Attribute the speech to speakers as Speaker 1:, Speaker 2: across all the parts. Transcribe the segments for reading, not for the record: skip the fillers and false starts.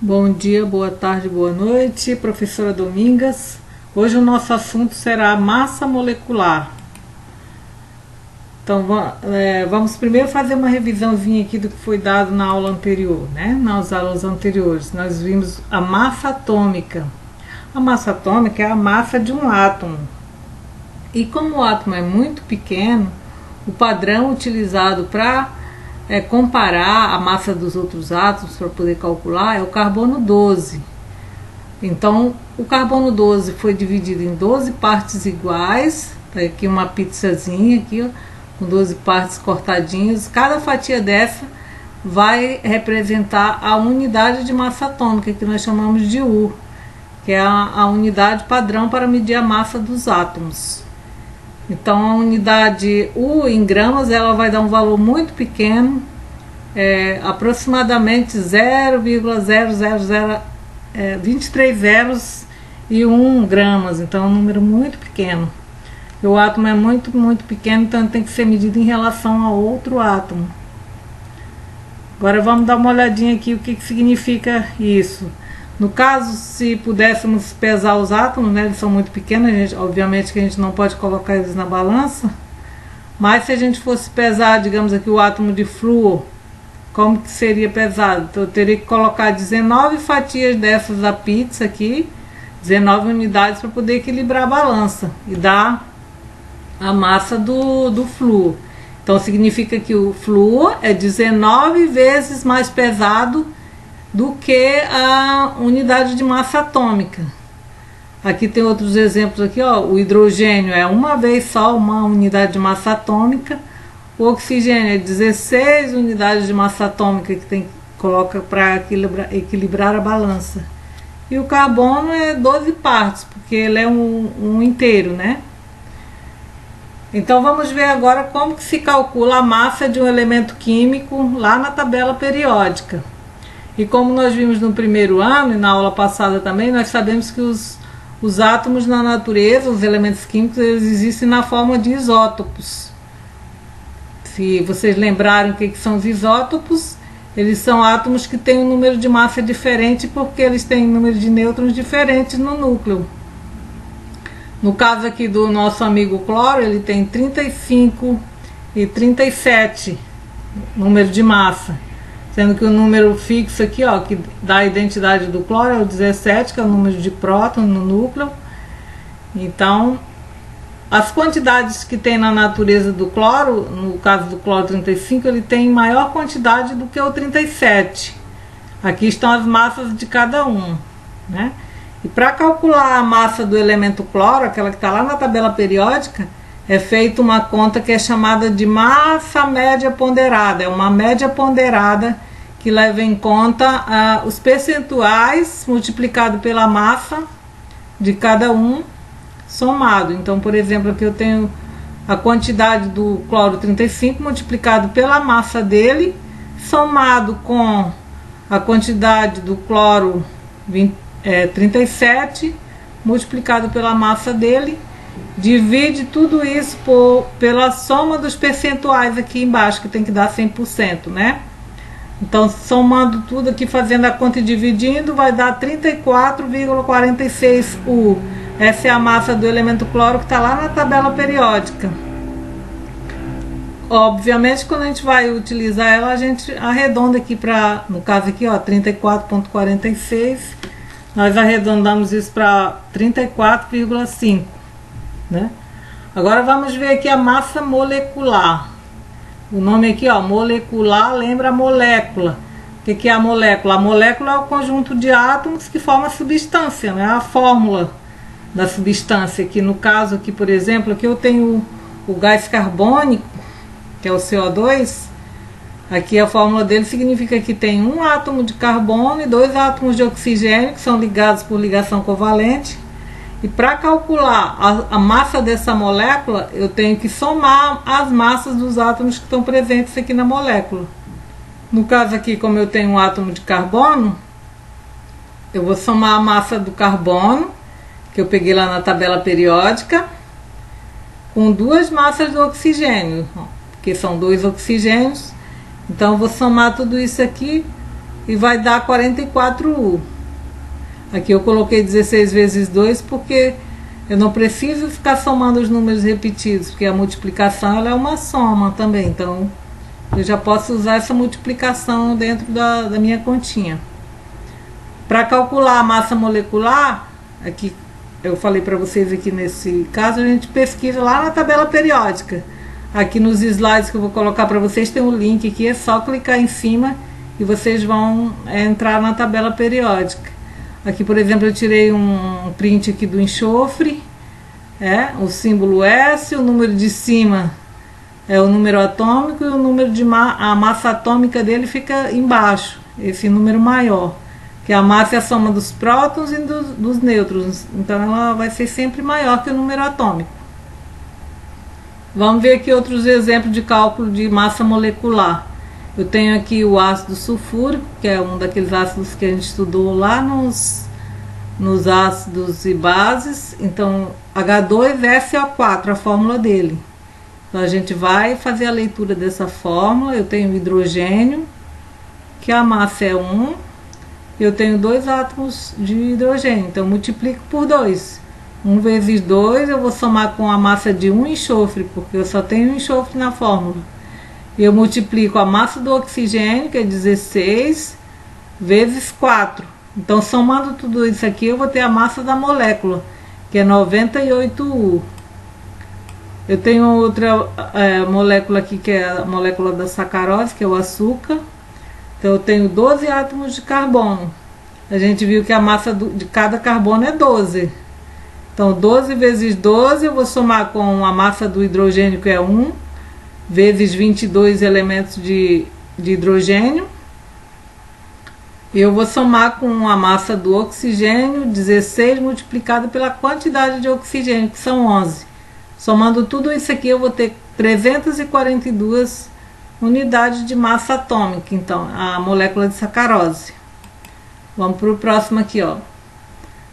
Speaker 1: Bom dia, boa tarde, boa noite, professora Domingas. Hoje o nosso assunto será massa molecular. Então vamos primeiro fazer uma revisãozinha aqui do que foi dado na aula anterior, né? Nas aulas anteriores nós vimos a massa atômica. A massa atômica é a massa de um átomo. E como o átomo é muito pequeno, o padrão utilizado para comparar a massa dos outros átomos para poder calcular é o carbono 12. Então o carbono 12 foi dividido em 12 partes iguais. Tá aqui uma pizzazinha aqui, ó, com 12 partes cortadinhas. Cada fatia dessa vai representar a unidade de massa atômica, que nós chamamos de U, que é a unidade padrão para medir a massa dos átomos. Então a unidade U em gramas ela vai dar um valor muito pequeno, aproximadamente 0,00023 zeros e 1 gramas. Então é um número muito pequeno. E o átomo é muito pequeno, então tem que ser medido em relação a outro átomo. Agora vamos dar uma olhadinha aqui o que significa isso. No caso, se pudéssemos pesar os átomos, né, eles são muito pequenos, obviamente que a gente não pode colocar eles na balança, mas se a gente fosse pesar, digamos aqui, o átomo de flúor, como que seria pesado? Então eu teria que colocar 19 fatias dessas da pizza aqui, 19 unidades para poder equilibrar a balança e dar a massa do flúor. Então significa que o flúor é 19 vezes mais pesado do que a unidade de massa atômica. Aqui tem outros exemplos aqui, ó. O hidrogênio é uma vez só uma unidade de massa atômica. O oxigênio é 16 unidades de massa atômica que coloca para equilibrar a balança. E o carbono é 12 partes, porque ele é um inteiro, né? Então vamos ver agora como que se calcula a massa de um elemento químico lá na tabela periódica. E como nós vimos no primeiro ano e na aula passada também, nós sabemos que os átomos na natureza, os elementos químicos, eles existem na forma de isótopos. Se vocês lembrarem o que são os isótopos, eles são átomos que têm um número de massa diferente porque eles têm um número de nêutrons diferentes no núcleo. No caso aqui do nosso amigo cloro, ele tem 35 e 37 número de massa. Sendo que o número fixo aqui, ó, que dá a identidade do cloro, é o 17, que é o número de prótons no núcleo. Então, as quantidades que tem na natureza do cloro, no caso do cloro 35, ele tem maior quantidade do que o 37. Aqui estão as massas de cada um, né? E para calcular a massa do elemento cloro, aquela que está lá na tabela periódica, é feita uma conta que é chamada de massa média ponderada. É uma média ponderada que leva em conta os percentuais multiplicado pela massa de cada um somado. Então, por exemplo, aqui eu tenho a quantidade do cloro 35 multiplicado pela massa dele, somado com a quantidade do cloro 37 multiplicado pela massa dele. Divide tudo isso pela soma dos percentuais aqui embaixo, que tem que dar 100%, né? Então, somando tudo aqui, fazendo a conta e dividindo, vai dar 34,46 U. Essa é a massa do elemento cloro que está lá na tabela periódica. Obviamente, quando a gente vai utilizar ela, a gente arredonda aqui para, no caso aqui, ó, 34,46. Nós arredondamos isso para 34,5. Né? Agora vamos ver aqui a massa molecular. O nome aqui, ó, molecular, lembra molécula. O que é a molécula? A molécula é o conjunto de átomos que forma a substância, né? A fórmula da substância. Aqui no caso, aqui, por exemplo, aqui eu tenho o gás carbônico, que é o CO2. Aqui a fórmula dele significa que tem um átomo de carbono e 2 átomos de oxigênio, que são ligados por ligação covalente. E para calcular a massa dessa molécula, eu tenho que somar as massas dos átomos que estão presentes aqui na molécula. No caso aqui, como eu tenho um átomo de carbono, eu vou somar a massa do carbono, que eu peguei lá na tabela periódica, com 2 massas do oxigênio, porque são 2 oxigênios. Então eu vou somar tudo isso aqui e vai dar 44U. Aqui eu coloquei 16 vezes 2 porque eu não preciso ficar somando os números repetidos, porque a multiplicação ela é uma soma também, então eu já posso usar essa multiplicação dentro da minha continha. Para calcular a massa molecular, aqui eu falei para vocês aqui nesse caso, a gente pesquisa lá na tabela periódica. Aqui nos slides que eu vou colocar para vocês tem um link aqui, é só clicar em cima e vocês vão entrar na tabela periódica. Aqui, por exemplo, eu tirei um print aqui do enxofre, o símbolo S, o número de cima é o número atômico e o número de a massa atômica dele fica embaixo, esse número maior, que a massa é a soma dos prótons e dos nêutrons, então ela vai ser sempre maior que o número atômico. Vamos ver aqui outros exemplos de cálculo de massa molecular. Eu tenho aqui o ácido sulfúrico, que é um daqueles ácidos que a gente estudou lá nos ácidos e bases. Então, H2SO4, a fórmula dele. Então, a gente vai fazer a leitura dessa fórmula. Eu tenho hidrogênio, que a massa é 1. Eu tenho 2 átomos de hidrogênio, então multiplico por 2. 1 vezes 2, eu vou somar com a massa de 1 enxofre, porque eu só tenho enxofre na fórmula. Eu multiplico a massa do oxigênio, que é 16, vezes 4. Então, somando tudo isso aqui, eu vou ter a massa da molécula, que é 98U. Eu tenho outra molécula aqui, que é a molécula da sacarose, que é o açúcar. Então, eu tenho 12 átomos de carbono. A gente viu que a massa de cada carbono é 12. Então, 12 vezes 12, eu vou somar com a massa do hidrogênio, que é 1, vezes 22 elementos de hidrogênio. E eu vou somar com a massa do oxigênio, 16, multiplicado pela quantidade de oxigênio, que são 11. Somando tudo isso aqui, eu vou ter 342 unidades de massa atômica, então, a molécula de sacarose. Vamos para o próximo aqui, ó.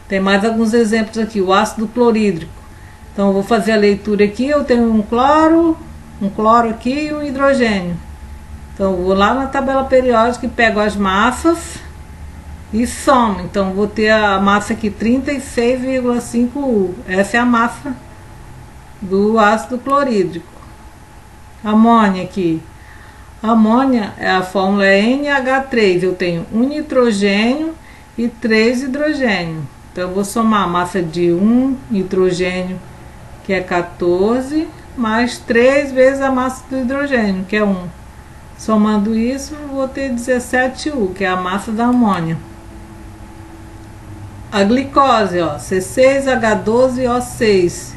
Speaker 1: Tem mais alguns exemplos aqui, o ácido clorídrico. Então, eu vou fazer a leitura aqui, eu tenho um cloro aqui e um hidrogênio. Então, eu vou lá na tabela periódica e pego as massas e somo. Então, vou ter a massa aqui, 36,5U. Essa é a massa do ácido clorídrico. Amônia aqui. Amônia, a fórmula é NH3. Eu tenho um nitrogênio e 3 hidrogênio. Então, eu vou somar a massa de 1 nitrogênio, que é 14, mais 3 vezes a massa do hidrogênio, que é 1. Somando isso, eu vou ter 17U, que é a massa da amônia. A glicose, ó, C6H12O6.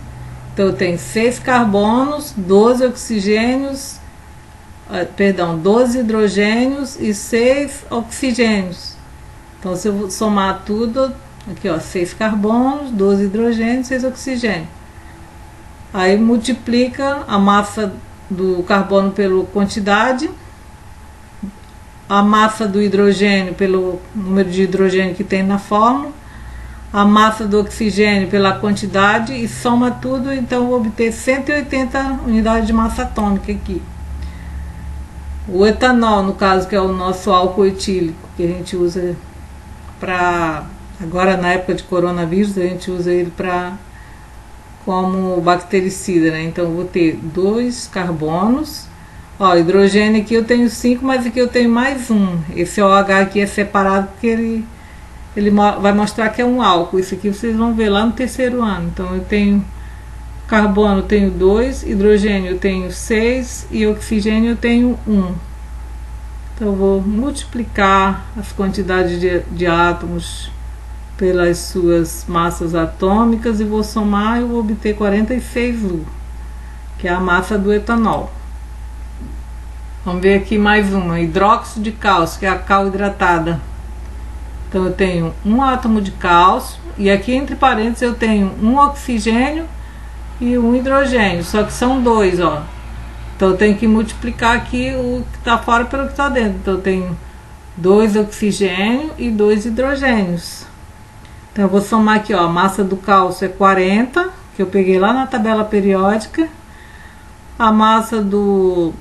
Speaker 1: Então, eu tenho 6 carbonos, 12 oxigênios, 12 hidrogênios e 6 oxigênios. Então, se eu somar tudo, aqui, ó, 6 carbonos, 12 hidrogênios, 6 oxigênios. Aí multiplica a massa do carbono pela quantidade, a massa do hidrogênio pelo número de hidrogênio que tem na fórmula, a massa do oxigênio pela quantidade e soma tudo, então vou obter 180 unidades de massa atômica aqui. O etanol, no caso, que é o nosso álcool etílico, que a gente usa para, agora na época de coronavírus, a gente usa ele como bactericida, né? Então, eu vou ter 2 carbonos. Ó, hidrogênio aqui eu tenho 5, mas aqui eu tenho mais um. Esse OH aqui é separado porque ele vai mostrar que é um álcool. Isso aqui vocês vão ver lá no terceiro ano. Então, eu tenho carbono, eu tenho 2, hidrogênio eu tenho 6 e oxigênio eu tenho 1. Então, eu vou multiplicar as quantidades de átomos pelas suas massas atômicas e vou somar e vou obter 46U, que é a massa do etanol. Vamos ver aqui mais uma, hidróxido de cálcio, que é a cal hidratada. Então, eu tenho um átomo de cálcio e aqui entre parênteses eu tenho um oxigênio e um hidrogênio, só que são 2, ó. Então, eu tenho que multiplicar aqui o que está fora pelo que está dentro. Então, eu tenho 2 oxigênios e 2 hidrogênios. Então, eu vou somar aqui, ó, a massa do cálcio é 40, que eu peguei lá na tabela periódica. A massa do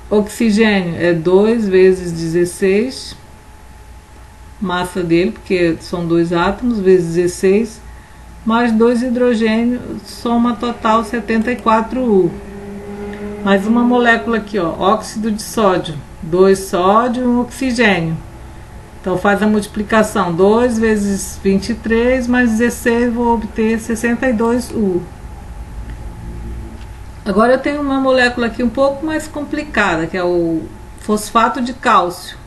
Speaker 1: oxigênio é 2 vezes 16. massa dele, porque são 2 átomos, vezes 16, mais 2 hidrogênios, soma total 74U. Mais uma molécula aqui, ó, óxido de sódio, 2 sódio e 1 oxigênio. Então faz a multiplicação, 2 vezes 23 mais 16, vou obter 62U. Agora eu tenho uma molécula aqui um pouco mais complicada, que é o fosfato de cálcio.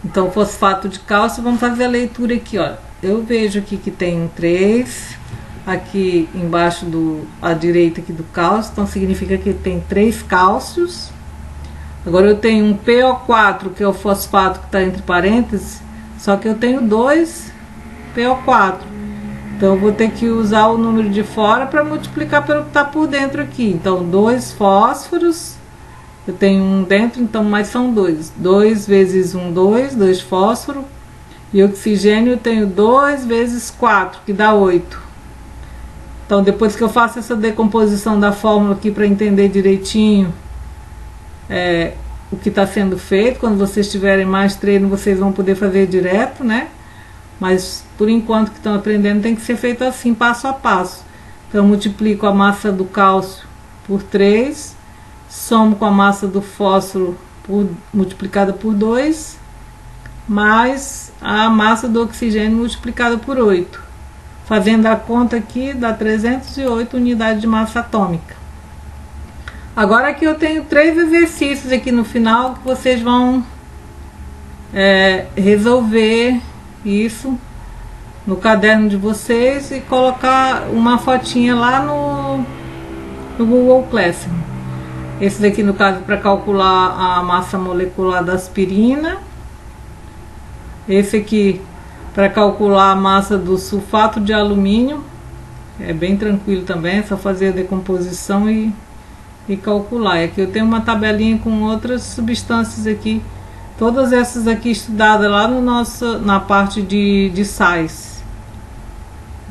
Speaker 1: Então fosfato de cálcio, vamos fazer a leitura aqui, ó. Eu vejo aqui que tem 3, aqui embaixo à direita aqui do cálcio, então significa que tem 3 cálcios. Agora eu tenho um PO4, que é o fosfato que está entre parênteses, só que eu tenho 2 PO4. Então eu vou ter que usar o número de fora para multiplicar pelo que está por dentro aqui. Então 2 fósforos, eu tenho um dentro, então mais são 2. 2 vezes 1, 2 fósforo. E oxigênio eu tenho 2 vezes 4, que dá 8. Então depois que eu faço essa decomposição da fórmula aqui para entender direitinho o que está sendo feito, quando vocês tiverem mais treino vocês vão poder fazer direto, né? Mas por enquanto que estão aprendendo tem que ser feito assim, passo a passo. Então eu multiplico a massa do cálcio por 3, somo com a massa do fósforo multiplicada por 2, mais a massa do oxigênio multiplicada por 8. Fazendo a conta aqui, dá 308 unidades de massa atômica. Agora aqui eu tenho 3 exercícios aqui no final que vocês vão resolver isso no caderno de vocês e colocar uma fotinha lá no Google Classroom. Esse daqui no caso para calcular a massa molecular da aspirina. Esse aqui para calcular a massa do sulfato de alumínio. É bem tranquilo também, é só fazer a decomposição e calcular. E aqui eu tenho uma tabelinha com outras substâncias aqui. Todas essas aqui estudadas lá na parte de sais.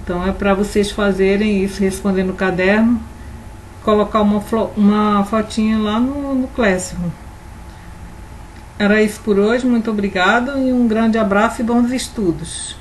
Speaker 1: Então é para vocês fazerem isso, responder no caderno, colocar uma fotinha lá no Classroom. Era isso por hoje, muito obrigado e um grande abraço e bons estudos.